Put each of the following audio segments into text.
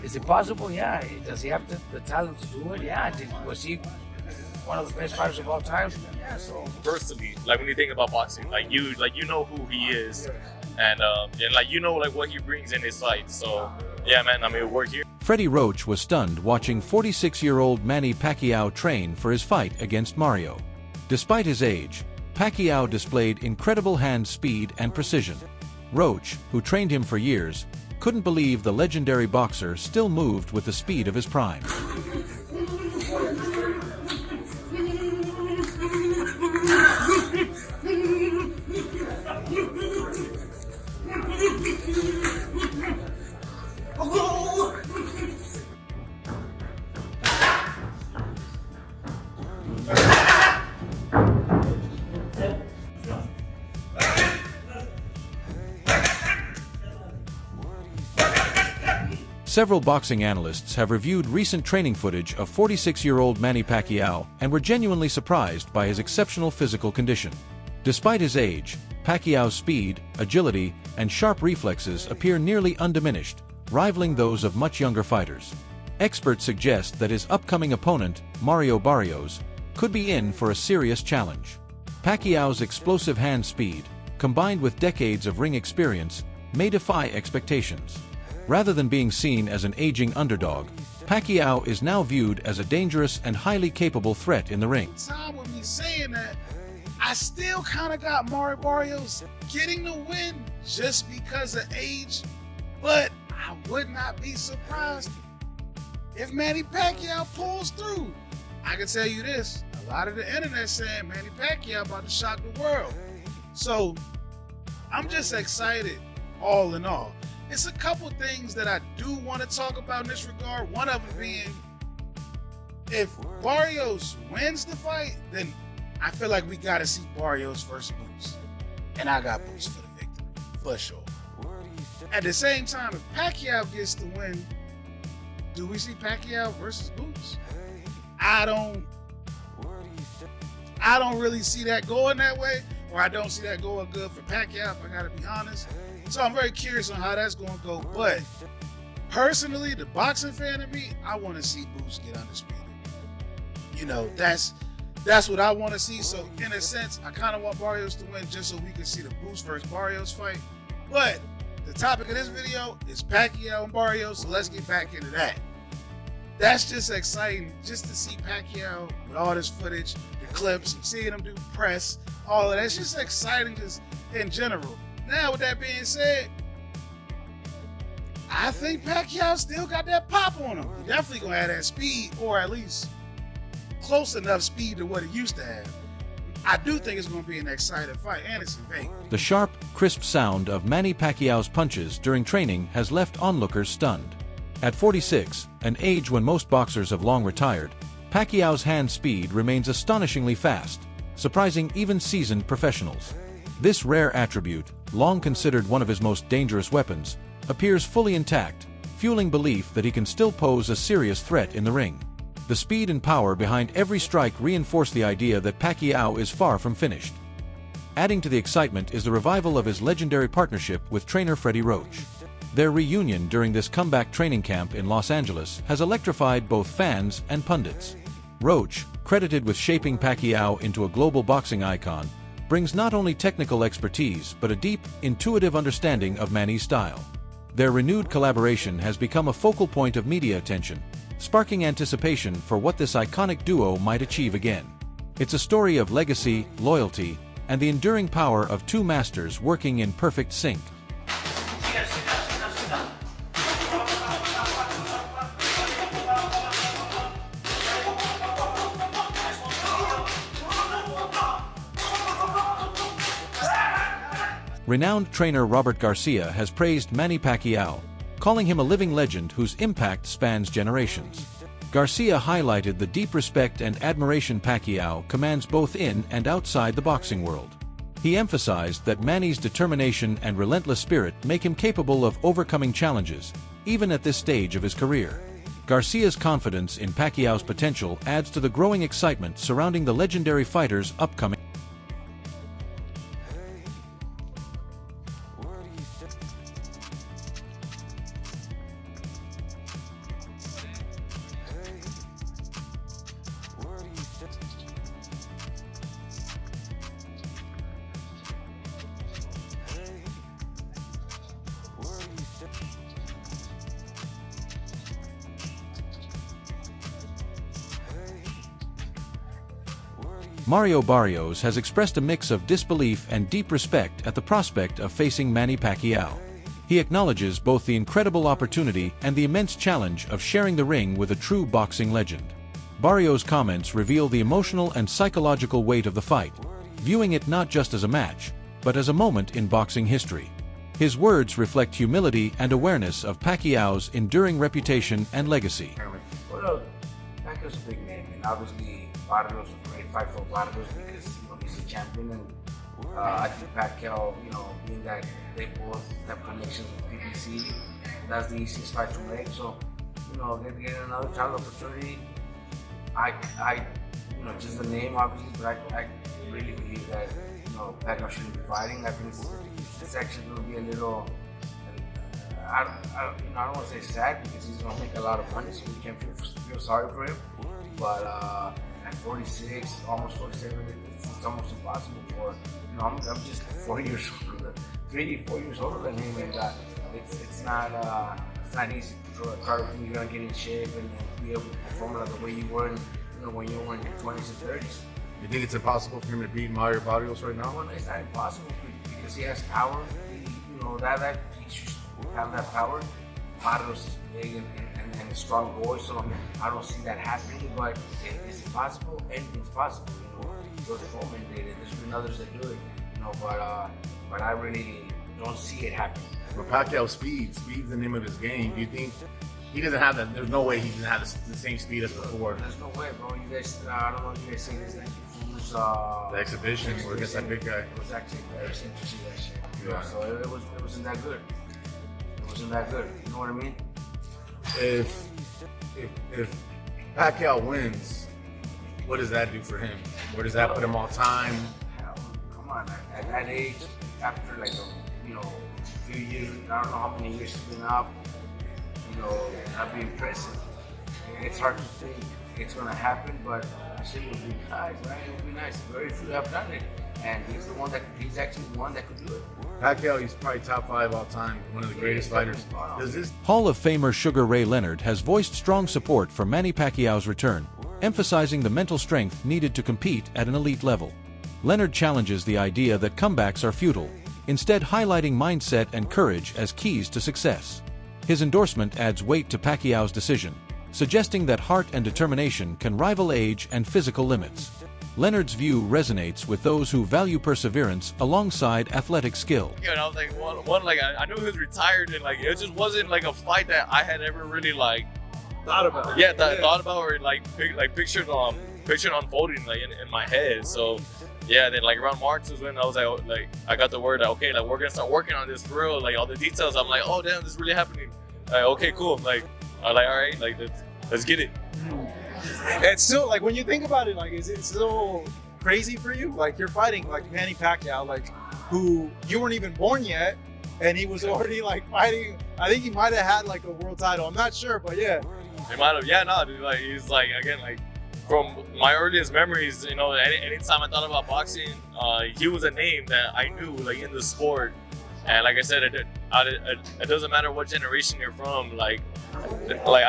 Is it possible? Yeah. Does he have the talent to do it? Yeah. Was he one of the best fighters of all time? Yeah. So personally, like when you think about boxing, like you know who he is, and like you know like what he brings in his fight. So yeah, man. I mean, we're here. Freddie Roach was stunned watching 46-year-old Manny Pacquiao train for his fight against Mario. Despite his age, Pacquiao displayed incredible hand speed and precision. Roach, who trained him for years, couldn't believe the legendary boxer still moved with the speed of his prime. Several boxing analysts have reviewed recent training footage of 46-year-old Manny Pacquiao and were genuinely surprised by his exceptional physical condition. Despite his age, Pacquiao's speed, agility, and sharp reflexes appear nearly undiminished, rivaling those of much younger fighters. Experts suggest that his upcoming opponent, Mario Barrios, could be in for a serious challenge. Pacquiao's explosive hand speed, combined with decades of ring experience, may defy expectations. Rather than being seen as an aging underdog, Pacquiao is now viewed as a dangerous and highly capable threat in the ring. Time with me saying that, I still kind of got Mario Barrios getting the win just because of age, but I would not be surprised if Manny Pacquiao pulls through. I can tell you this, a lot of the internet saying Manny Pacquiao about to shock the world. So I'm just excited all in all. It's a couple things that I do want to talk about in this regard. One of them being, if Barrios wins the fight, then I feel like we got to see Barrios versus Boots. And I got Boots for the victory, for sure. At the same time, if Pacquiao gets the win, do we see Pacquiao versus Boots? I don't really see that going that way, or I don't see that going good for Pacquiao, if I got to be honest. So I'm very curious on how that's going to go. But personally, the boxing fan in me, I want to see Boots get undisputed. You know, that's what I want to see. So in a sense, I kind of want Barrios to win just so we can see the Boots versus Barrios fight. But the topic of this video is Pacquiao and Barrios, so let's get back into that. That's just exciting, just to see Pacquiao with all this footage, the clips, seeing him do press, all of that. It's just exciting just in general. Now, with that being said, I think Pacquiao still got that pop on him. He definitely gonna have that speed, or at least close enough speed to what he used to have. I do think it's gonna be an exciting fight, and it's in Vegas. The sharp, crisp sound of Manny Pacquiao's punches during training has left onlookers stunned. At 46, an age when most boxers have long retired, Pacquiao's hand speed remains astonishingly fast, surprising even seasoned professionals. This rare attribute, long considered one of his most dangerous weapons, appears fully intact, fueling belief that he can still pose a serious threat in the ring. The speed and power behind every strike reinforce the idea that Pacquiao is far from finished. Adding to the excitement is the revival of his legendary partnership with trainer Freddie Roach. Their reunion during this comeback training camp in Los Angeles has electrified both fans and pundits. Roach, credited with shaping Pacquiao into a global boxing icon, brings not only technical expertise but a deep, intuitive understanding of Manny's style. Their renewed collaboration has become a focal point of media attention, sparking anticipation for what this iconic duo might achieve again. It's a story of legacy, loyalty, and the enduring power of two masters working in perfect sync. Renowned trainer Robert Garcia has praised Manny Pacquiao, calling him a living legend whose impact spans generations. Garcia highlighted the deep respect and admiration Pacquiao commands both in and outside the boxing world. He emphasized that Manny's determination and relentless spirit make him capable of overcoming challenges, even at this stage of his career. Garcia's confidence in Pacquiao's potential adds to the growing excitement surrounding the legendary fighter's upcoming. Mario Barrios has expressed a mix of disbelief and deep respect at the prospect of facing Manny Pacquiao. He acknowledges both the incredible opportunity and the immense challenge of sharing the ring with a true boxing legend. Barrios' comments reveal the emotional and psychological weight of the fight, viewing it not just as a match, but as a moment in boxing history. His words reflect humility and awareness of Pacquiao's enduring reputation and legacy. Well, Pacquiao's a big name, and obviously Barrios a great fight for Barrios because he's a champion, and I think Pacquiao, being that they both have connections with PBC, that's the easiest fight to make. So, they're getting another title opportunity. I just the name obviously, but I really believe that Pacquiao shouldn't be fighting. I think it's actually going to be a little. I don't want to say sad because he's going to make a lot of money, so we can't feel sorry for him. But at 46, almost 47, it's almost impossible for, I'm just 4 years older, 4 years older than him, and it's not easy to try to think you're going to get in shape and be able to perform like the way you were when you were in your 20s and 30s. You think it's impossible for him to beat Mario Barrios right now? Well, it's not impossible because he has power. That he should have that power. Barrios is big and a strong boy, so I don't see that happening. But it's impossible. Anything's possible. George Foreman did it. There's been others that do it. But I really don't see it happening. For Pacquiao, speed's the name of his game. Do you think he doesn't have that? There's no way he doesn't have the same speed as before. There's no way, bro. You guys, I don't know if you guys seen this. The exhibition where against that big guy. It was actually embarrassing to see that shit. Yeah. So it wasn't that good. It wasn't that good. You know what I mean? If Pacquiao wins, what does that do for him? Where does that put him all time? Hell, come on, at that age, after like a few years, I don't know how many years he's been up. That'd be impressive. It's hard to think it's gonna happen, but I think it would be nice, right? It would be nice. Very few have done it, and he's actually the one that could do it. Pacquiao, he's probably top 5 all time, one of the greatest fighters. Hall of Famer Sugar Ray Leonard has voiced strong support for Manny Pacquiao's return, emphasizing the mental strength needed to compete at an elite level. Leonard challenges the idea that comebacks are futile, instead highlighting mindset and courage as keys to success. His endorsement adds weight to Pacquiao's decision, suggesting that heart and determination can rival age and physical limits. Leonard's view resonates with those who value perseverance alongside athletic skill. Yeah, and I was like, I knew he was retired, and it just wasn't like a fight that I had ever really thought about. Yeah, thought about or pictured unfolding in my head. So yeah, then around March is when I was I got the word that okay, we're gonna start working on this for real. All the details. I'm like, oh damn, this is really happening. Okay, cool. I'm all right, let's get it. It's still when you think about it, is it still crazy for you? You're fighting Manny Pacquiao, who you weren't even born yet, and he was already fighting. I think he might have had a world title. I'm not sure, but yeah. He might have. Yeah, no, dude. He's again from my earliest memories. Anytime I thought about boxing, he was a name that I knew in the sport. And like I said, it doesn't matter what generation you're from. I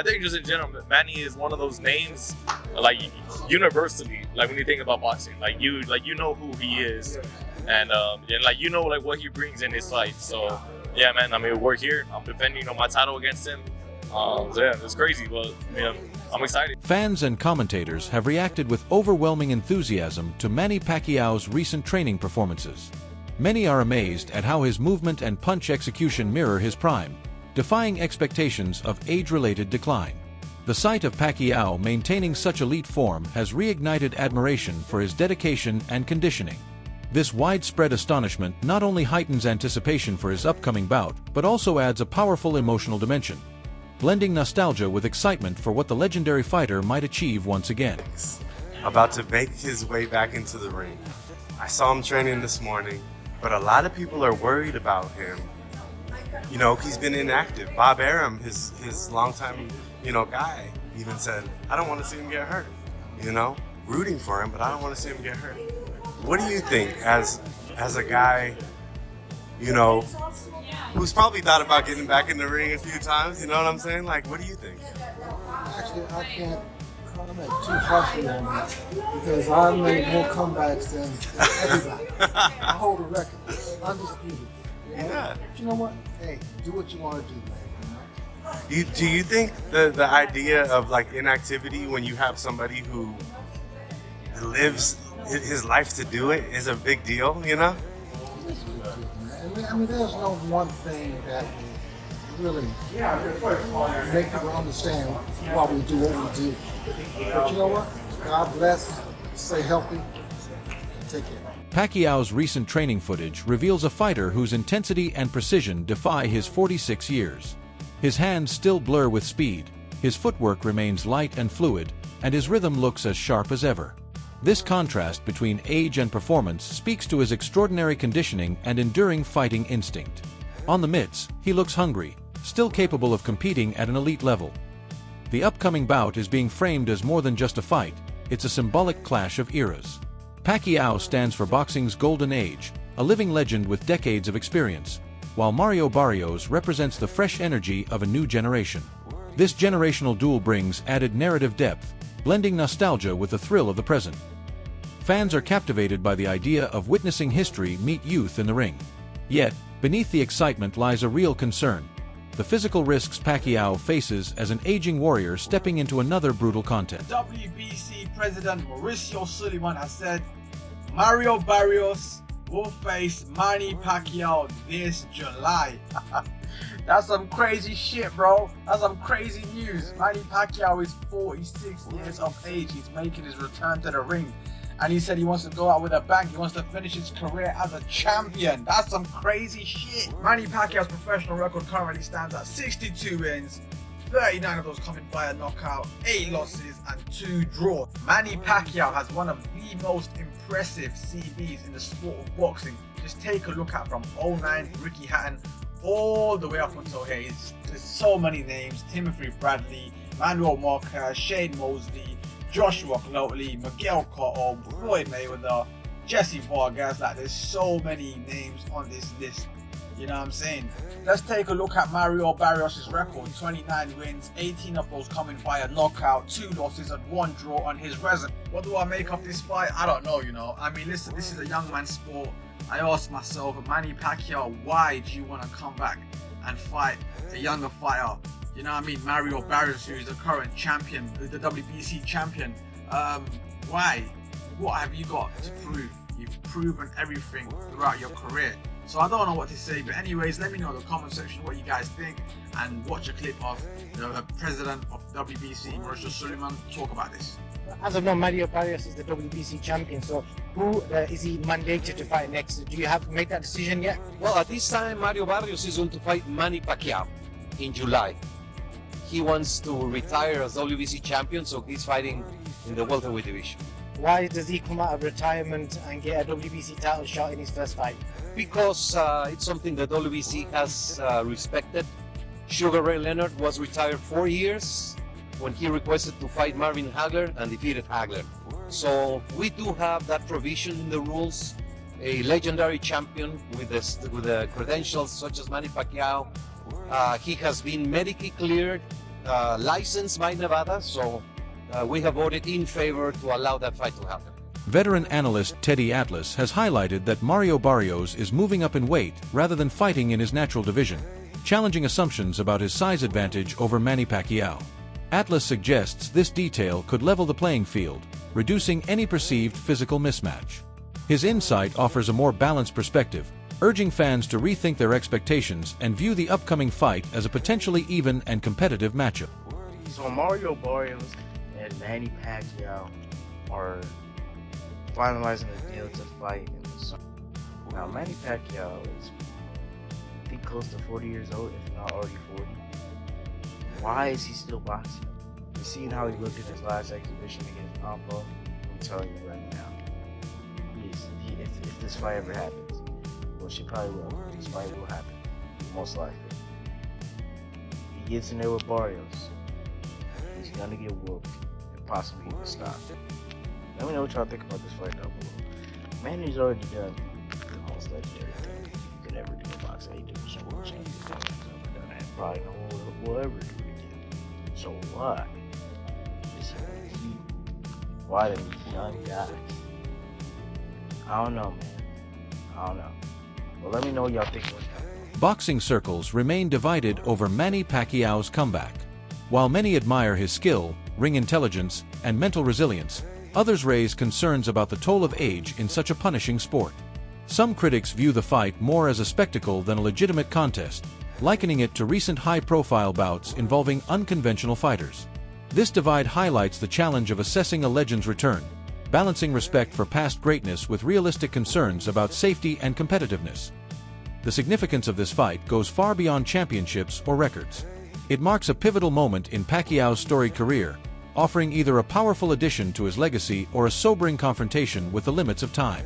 think just in general, Manny is one of those names, universally. When you think about boxing, you know who he is, and what he brings in his fight. So yeah, man. We're here. I'm defending my title against him. So yeah, it's crazy, but I'm excited. Fans and commentators have reacted with overwhelming enthusiasm to Manny Pacquiao's recent training performances. Many are amazed at how his movement and punch execution mirror his prime, defying expectations of age-related decline. The sight of Pacquiao maintaining such elite form has reignited admiration for his dedication and conditioning. This widespread astonishment not only heightens anticipation for his upcoming bout, but also adds a powerful emotional dimension, blending nostalgia with excitement for what the legendary fighter might achieve once again. About to make his way back into the ring. I saw him training this morning, but a lot of people are worried about him. He's been inactive. Bob Arum, his longtime, guy, even said, I don't want to see him get hurt. Rooting for him, but I don't want to see him get hurt. What do you think as a guy, who's probably thought about getting back in the ring a few times, you know what I'm saying? What do you think? Actually, I can't comment I'm at too harshly on that because I made more comebacks than everybody. I hold a record, undisputed. You know? Yeah. But you know what? Hey, do what you want to do, man. You know? Do you think the idea of like inactivity when you have somebody who lives his life to do it is a big deal, you know? It's a good deal, man. I mean, there's no one thing that will really make people understand why we do what we do. But you know what? God bless, stay healthy, and take care. Pacquiao's recent training footage reveals a fighter whose intensity and precision defy his 46 years. His hands still blur with speed, his footwork remains light and fluid, and his rhythm looks as sharp as ever. This contrast between age and performance speaks to his extraordinary conditioning and enduring fighting instinct. On the mitts, he looks hungry, still capable of competing at an elite level. The upcoming bout is being framed as more than just a fight, it's a symbolic clash of eras. Pacquiao stands for boxing's golden age, a living legend with decades of experience, while Mario Barrios represents the fresh energy of a new generation. This generational duel brings added narrative depth, blending nostalgia with the thrill of the present. Fans are captivated by the idea of witnessing history meet youth in the ring. Yet, beneath the excitement lies a real concern: the physical risks Pacquiao faces as an aging warrior stepping into another brutal contest. WBC President Mauricio Suleiman has said Mario Barrios will face Manny Pacquiao this July. That's some crazy shit, bro. That's some crazy news. Manny Pacquiao is 46 years of age. He's making his return to the ring. And he said he wants to go out with a bang. He wants to finish his career as a champion. That's some crazy shit. Manny Pacquiao's professional record currently stands at 62 wins, 39 of those coming via knockout, 8 losses and 2 draws. Manny Pacquiao has one of the most impressive CBs in the sport of boxing. Just take a look at from 09 Ricky Hatton all the way up until here. There's so many names: Timothy Bradley, Manuel Marquez, Shane Mosley, Joshua Clotley, Miguel Cotto, Floyd Mayweather, Jesse Vargas. Like, there's so many names on this list. You know what I'm saying? Let's take a look at Mario Barrios' record. 29 wins, 18 of those coming via knockout, 2 losses and 1 draw on his resume. What do I make of this fight? I don't know, you know. I mean, listen, this is a young man's sport. I asked myself, Manny Pacquiao, why do you want to come back and fight a younger fighter? You know what I mean? Mario Barrios, who is the current champion, the WBC champion. Why? What have you got to prove? You've proven everything throughout your career. So I don't know what to say, but anyways, let me know in the comment section what you guys think, and watch a clip of the president of WBC, Mauricio Suleiman, talk about this. As of now, Mario Barrios is the WBC champion, so who is he mandated to fight next? Do you have to make that decision yet? Well, at this time, Mario Barrios is going to fight Manny Pacquiao in July. He wants to retire as WBC champion, so he's fighting in the welterweight division. Why does he come out of retirement and get a WBC title shot in his first fight? Because it's something that WBC has respected. Sugar Ray Leonard was retired 4 years when he requested to fight Marvin Hagler and defeated Hagler. So we do have that provision in the rules. A legendary champion with the credentials such as Manny Pacquiao. He has been medically cleared, licensed by Nevada, so we have voted in favor to allow that fight to happen. Veteran analyst Teddy Atlas has highlighted that Mario Barrios is moving up in weight rather than fighting in his natural division, challenging assumptions about his size advantage over Manny Pacquiao. Atlas suggests this detail could level the playing field, reducing any perceived physical mismatch. His insight offers a more balanced perspective, urging fans to rethink their expectations and view the upcoming fight as a potentially even and competitive matchup. So Mario Barrios and Manny Pacquiao are finalizing a deal to fight in the summer. Now Manny Pacquiao is, I think, close to 40 years old, if not already 40. Why is he still boxing? You've seen how he looked in his last exhibition against Ampo. I'm telling you right now, if this fight ever happens, well, she probably will. This fight will happen, most likely. He gets in there with Barrios. He's gonna get whooped and possibly even stopped. Let me know what y'all think about this fight down below. Manny's already done the most legendary thing you could ever do in boxing. He did the world champion thing he's ever done, and probably no one will ever do it again. So why is he fighting these young guys. I don't know, man. I don't know. Well, let me know what y'all think. Boxing circles remain divided over Manny Pacquiao's comeback. While many admire his skill, ring intelligence, and mental resilience, others raise concerns about the toll of age in such a punishing sport. Some critics view the fight more as a spectacle than a legitimate contest, likening it to recent high-profile bouts involving unconventional fighters. This divide highlights the challenge of assessing a legend's return, balancing respect for past greatness with realistic concerns about safety and competitiveness. The significance of this fight goes far beyond championships or records. It marks a pivotal moment in Pacquiao's storied career, offering either a powerful addition to his legacy or a sobering confrontation with the limits of time.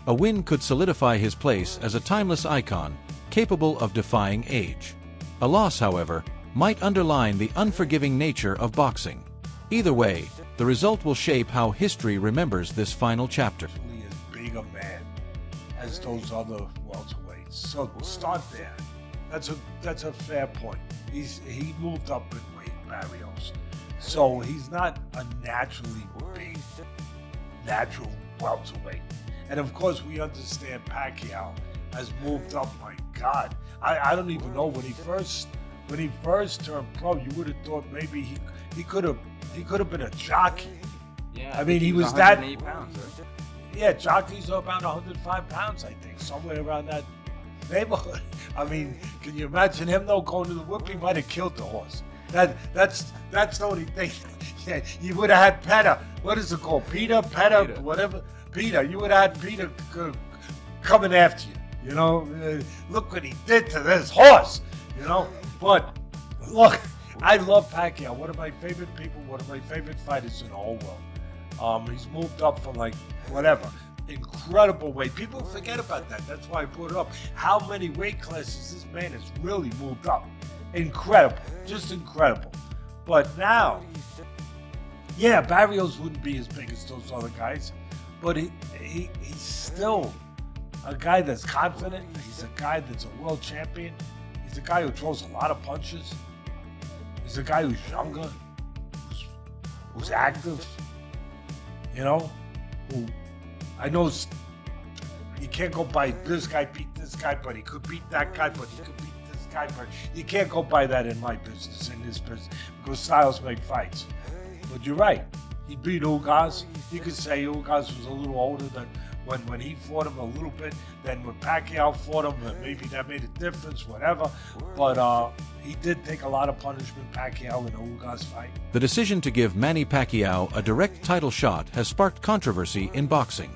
A win could solidify his place as a timeless icon, capable of defying age. A loss, however, might underline the unforgiving nature of boxing. Either way, the result will shape how history remembers this final chapter. As big a man as those other welterweights. So start there. That's a fair point. He moved up in weight, Barrios. So he's not a naturally big, natural welterweight. And of course, we understand Pacquiao has moved up. My God, I don't even know when he first turned pro. You would have thought maybe he could have been a jockey. Yeah, I mean he was 108 that. pounds, right? Yeah, jockeys are about 105 pounds, I think, somewhere around that neighborhood. I mean, can you imagine him though going to the whip? He might have killed the horse. That's the only thing. Yeah, you would have had Petter. What is it called? Peter, whatever. Peter. You would have had Peter coming after you. You know, look what he did to this horse. You know, but look, I love Pacquiao. One of my favorite people. One of my favorite fighters in the whole world. He's moved up from like whatever. Incredible weight. People forget about that. That's why I brought it up. How many weight classes this man has really moved up. Incredible. Just incredible. But now, yeah, Barrios wouldn't be as big as those other guys, but he's still a guy that's confident. He's a guy that's a world champion. He's a guy who throws a lot of punches. He's a guy who's younger, who's active, you know, who I know you can't go by this guy beat this guy, but he could beat that guy, but he could beat this guy, but you can't go by that in my business, in this business, because styles make fights. But you're right. He beat Ugas. You could say Ugas was a little older than when he fought him a little bit. Then when Pacquiao fought him, maybe that made a difference, whatever. But he did take a lot of punishment, Pacquiao, in the Ugas fight. The decision to give Manny Pacquiao a direct title shot has sparked controversy in boxing.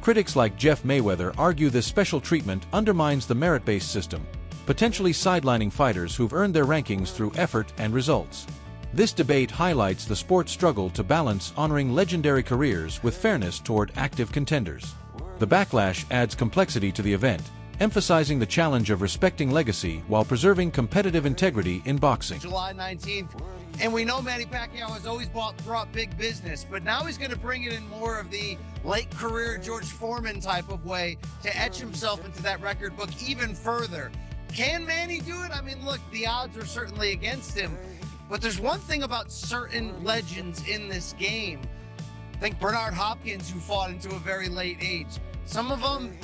Critics like Jeff Mayweather argue this special treatment undermines the merit-based system, potentially sidelining fighters who've earned their rankings through effort and results. This debate highlights the sport's struggle to balance honoring legendary careers with fairness toward active contenders. The backlash adds complexity to the event, emphasizing the challenge of respecting legacy while preserving competitive integrity in boxing. July 19th, and we know Manny Pacquiao has always brought big business, but now he's going to bring it in more of the late career George Foreman type of way to etch himself into that record book even further. Can Manny do it? I mean, look, the odds are certainly against him, but there's one thing about certain legends in this game. Think Bernard Hopkins, who fought into a very late age. Some of them,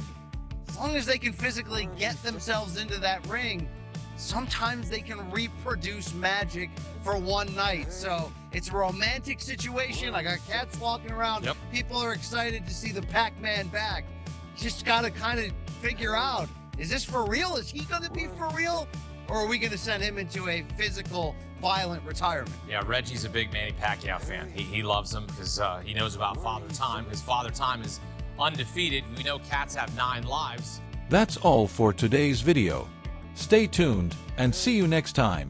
as long as they can physically get themselves into that ring, sometimes they can reproduce magic for one night. So it's a romantic situation. I got cats walking around. Yep. People are excited to see the Pac-Man back. Just got to kind of figure out, is this for real? Is he going to be for real? Or are we going to send him into a physical, violent retirement? Yeah, Reggie's a big Manny Pacquiao fan. He loves him because he knows about Father Time. His Father Time is undefeated. We know cats have 9 lives. That's all for today's video. Stay tuned and see you next time.